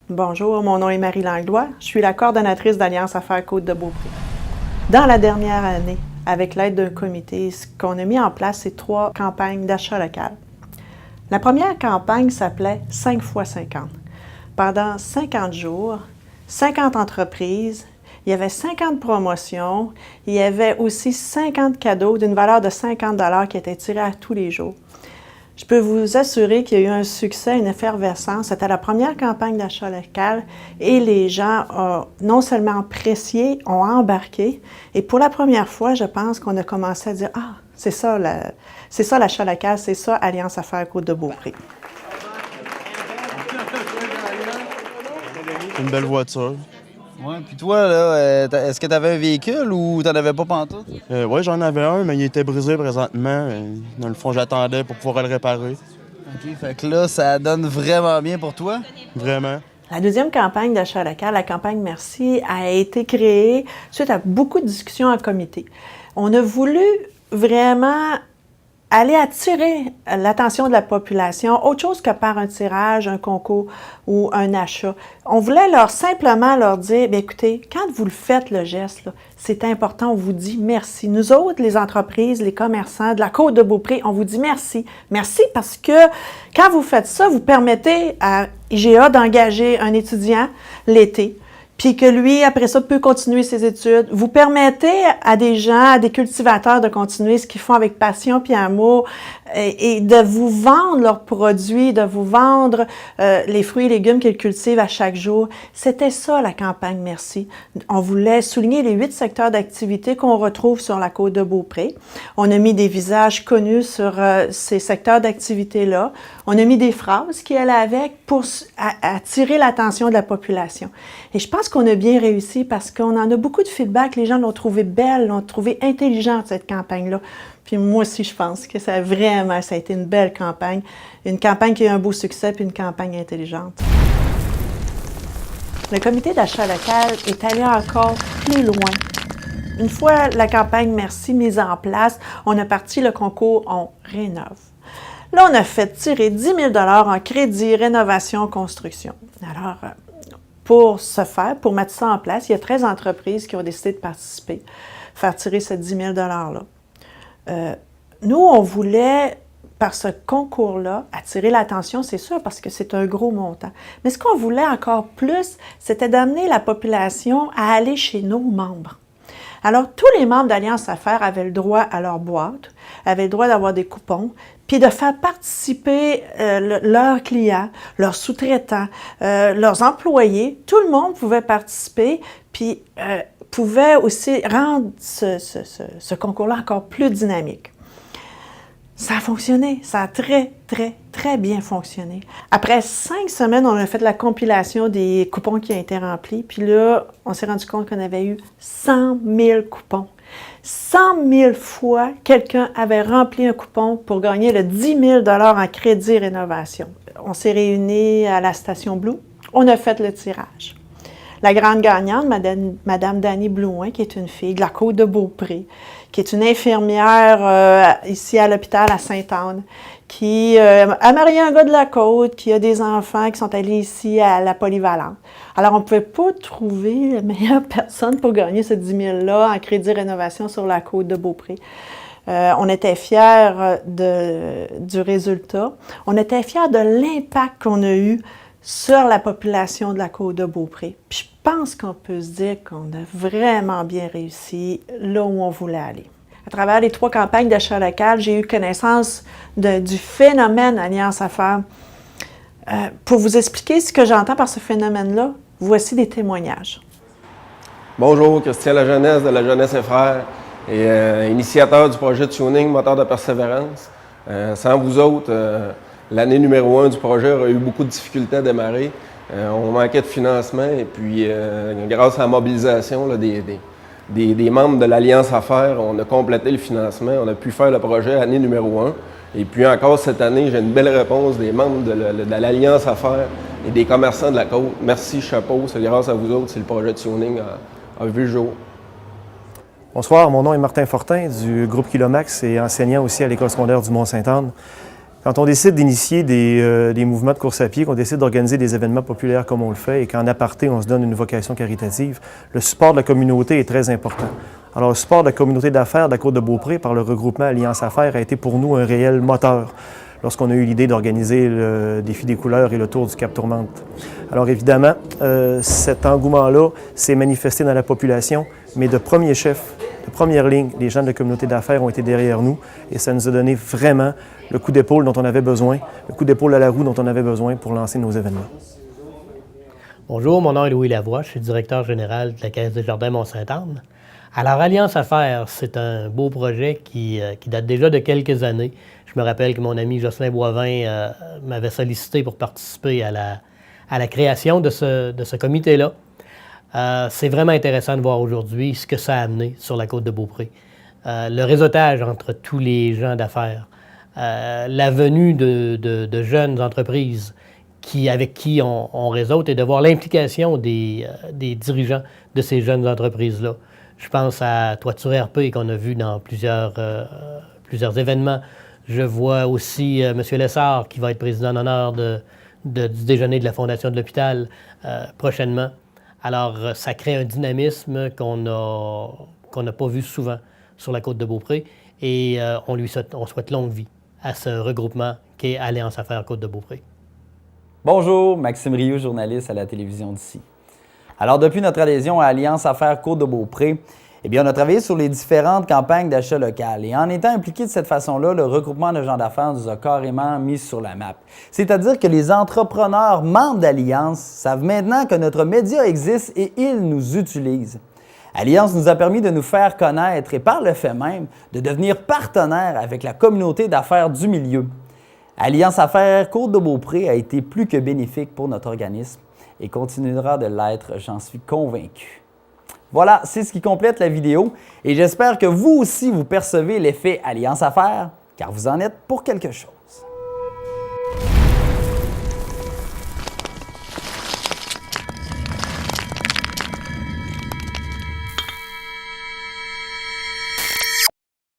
Bonjour, mon nom est Marie Langlois. Je suis la coordonnatrice d'Alliance Affaires Côte-de-Beaupré. Dans la dernière année, avec l'aide d'un comité, ce qu'on a mis en place, c'est 3 campagnes d'achat local. La première campagne s'appelait 5 x 50. Pendant 50 jours, 50 entreprises, il y avait 50 promotions, il y avait aussi 50 cadeaux d'une valeur de 50 $ qui étaient tirés à tous les jours. Je peux vous assurer qu'il y a eu un succès, une effervescence. C'était la première campagne d'achat local et les gens ont non seulement apprécié, ont embarqué. Et pour la première fois, je pense qu'on a commencé à dire « Ah, c'est ça l'achat local, c'est ça Alliance Affaires Côte-de-Beaupré ». Une belle voiture. Ouais, puis toi, là, est-ce que tu avais un véhicule ou t'en avais pas pantoute? Oui, j'en avais un, mais il était brisé présentement. Dans le fond, j'attendais pour pouvoir le réparer. OK, fait que là, ça donne vraiment bien pour toi? Vraiment. La deuxième campagne d'achat local, la campagne Merci, a été créée suite à beaucoup de discussions en comité. On a voulu vraiment aller attirer l'attention de la population, autre chose que par un tirage, un concours ou un achat. On voulait simplement leur dire, bien, écoutez, quand vous le faites, le geste, c'est important, on vous dit merci. Nous autres, les entreprises, les commerçants de la Côte-de-Beaupré, on vous dit merci. Merci parce que quand vous faites ça, vous permettez à IGA d'engager un étudiant l'été, puis que lui, après ça, peut continuer ses études. Vous permettez à des gens, à des cultivateurs de continuer ce qu'ils font avec passion puis amour et de vous vendre leurs produits, de vous vendre les fruits et légumes qu'ils cultivent à chaque jour. C'était ça, la campagne Merci. On voulait souligner les 8 secteurs d'activité qu'on retrouve sur la Côte-de-Beaupré. On a mis des visages connus sur ces secteurs d'activité-là. On a mis des phrases qui allaient avec pour attirer l'attention de la population. Et je pense qu'on a bien réussi parce qu'on en a beaucoup de feedback. Les gens l'ont trouvé belle, l'ont trouvé intelligente, cette campagne-là. Puis moi aussi, je pense que ça a été une belle campagne. Une campagne qui a eu un beau succès, puis une campagne intelligente. Le comité d'achat local est allé encore plus loin. Une fois la campagne Merci mise en place, on a parti le concours On rénove. Là, on a fait tirer 10 000 $ en crédit rénovation construction. Alors, pour ce faire, pour mettre ça en place, il y a 13 entreprises qui ont décidé de participer, faire tirer ce 10 000 $-là. Nous, on voulait, par ce concours-là, attirer l'attention, c'est sûr, parce que c'est un gros montant. Mais ce qu'on voulait encore plus, c'était d'amener la population à aller chez nos membres. Alors, tous les membres d'Alliance Affaires avaient le droit à leur boîte, avaient le droit d'avoir des coupons, puis de faire participer leurs clients, leurs sous-traitants, leurs employés. Tout le monde pouvait participer, puis pouvait aussi rendre ce concours-là encore plus dynamique. Ça a fonctionné, ça a très, très, très bien fonctionné. Après 5 semaines, on a fait la compilation des coupons qui ont été remplis, puis là, on s'est rendu compte qu'on avait eu 100 000 coupons. 100 000 fois, quelqu'un avait rempli un coupon pour gagner le 10 000 $ en crédit rénovation. On s'est réunis à la station Blue, on a fait le tirage. La grande gagnante, Madame Dany Blouin, qui est une fille de la Côte-de-Beaupré, qui est une infirmière ici à l'hôpital à Sainte-Anne, qui a marié un gars de la Côte, qui a des enfants qui sont allés ici à la Polyvalente. Alors, on ne pouvait pas trouver la meilleure personne pour gagner ce 10 000 $ en crédit rénovation sur la Côte-de-Beaupré. On était fiers du résultat. On était fiers de l'impact qu'on a eu sur la population de la Côte-de-Beaupré. Puis je pense qu'on peut se dire qu'on a vraiment bien réussi là où on voulait aller. À travers les 3 campagnes d'achat local, j'ai eu connaissance du phénomène Alliance Affaires. Pour vous expliquer ce que j'entends par ce phénomène-là, voici des témoignages. Bonjour, Christian Lajeunesse de La Jeunesse et Frères et initiateur du projet Tuning Moteur de Persévérance. Sans vous autres, l'année numéro 1 du projet aurait eu beaucoup de difficultés à démarrer. On manquait de financement et puis grâce à la mobilisation là, des membres de l'Alliance Affaires, on a complété le financement. On a pu faire le projet année numéro 1. Et puis encore cette année, j'ai une belle réponse des membres de l'Alliance Affaires et des commerçants de la Côte. Merci, chapeau. C'est grâce à vous autres si le projet Tuning a vu le jour. Bonsoir, mon nom est Martin Fortin du groupe Kilomax et enseignant aussi à l'École secondaire du Mont-Sainte-Anne. Quand on décide d'initier des mouvements de course à pied, qu'on décide d'organiser des événements populaires comme on le fait et qu'en aparté, on se donne une vocation caritative, le support de la communauté est très important. Alors, le support de la communauté d'affaires de la Côte-de-Beaupré par le regroupement Alliance Affaires a été pour nous un réel moteur lorsqu'on a eu l'idée d'organiser le Défi des couleurs et le Tour du Cap Tourmente. Alors évidemment, cet engouement-là s'est manifesté dans la population, mais de premier chef, de première ligne, les gens de la communauté d'affaires ont été derrière nous et ça nous a donné vraiment le coup d'épaule dont on avait besoin, le coup d'épaule à la roue dont on avait besoin pour lancer nos événements. Bonjour, mon nom est Louis Lavoie, je suis directeur général de la Caisse des Jardins Mont-Sainte-Anne. Alors, Alliance Affaires, c'est un beau projet qui date déjà de quelques années. Je me rappelle que mon ami Jocelyn Boivin m'avait sollicité pour participer à la création de ce comité-là. C'est vraiment intéressant de voir aujourd'hui ce que ça a amené sur la Côte-de-Beaupré. Le réseautage entre tous les gens d'affaires, la venue de jeunes entreprises avec qui on réseaute et de voir l'implication des dirigeants de ces jeunes entreprises-là. Je pense à Toiture RP qu'on a vu dans plusieurs événements. Je vois aussi M. Lessard qui va être président d'honneur du déjeuner de la Fondation de l'hôpital prochainement. Alors, ça crée un dynamisme qu'on n'a pas vu souvent sur la Côte-de-Beaupré et on souhaite longue vie à ce regroupement qui est Alliance Affaires Côte-de-Beaupré. Bonjour, Maxime Rioux, journaliste à la télévision d'ici. Alors, depuis notre adhésion à Alliance Affaires Côte-de-Beaupré, eh bien, on a travaillé sur les différentes campagnes d'achat local. Et en étant impliqué de cette façon-là, le regroupement de gens d'affaires nous a carrément mis sur la map. C'est-à-dire que les entrepreneurs membres d'Alliance savent maintenant que notre média existe et ils nous utilisent. Alliance nous a permis de nous faire connaître et par le fait même de devenir partenaires avec la communauté d'affaires du milieu. Alliance Affaires Côte-de-Beaupré a été plus que bénéfique pour notre organisme et continuera de l'être, j'en suis convaincu. Voilà, c'est ce qui complète la vidéo et j'espère que vous aussi vous percevez l'effet Alliance Affaires, car vous en êtes pour quelque chose.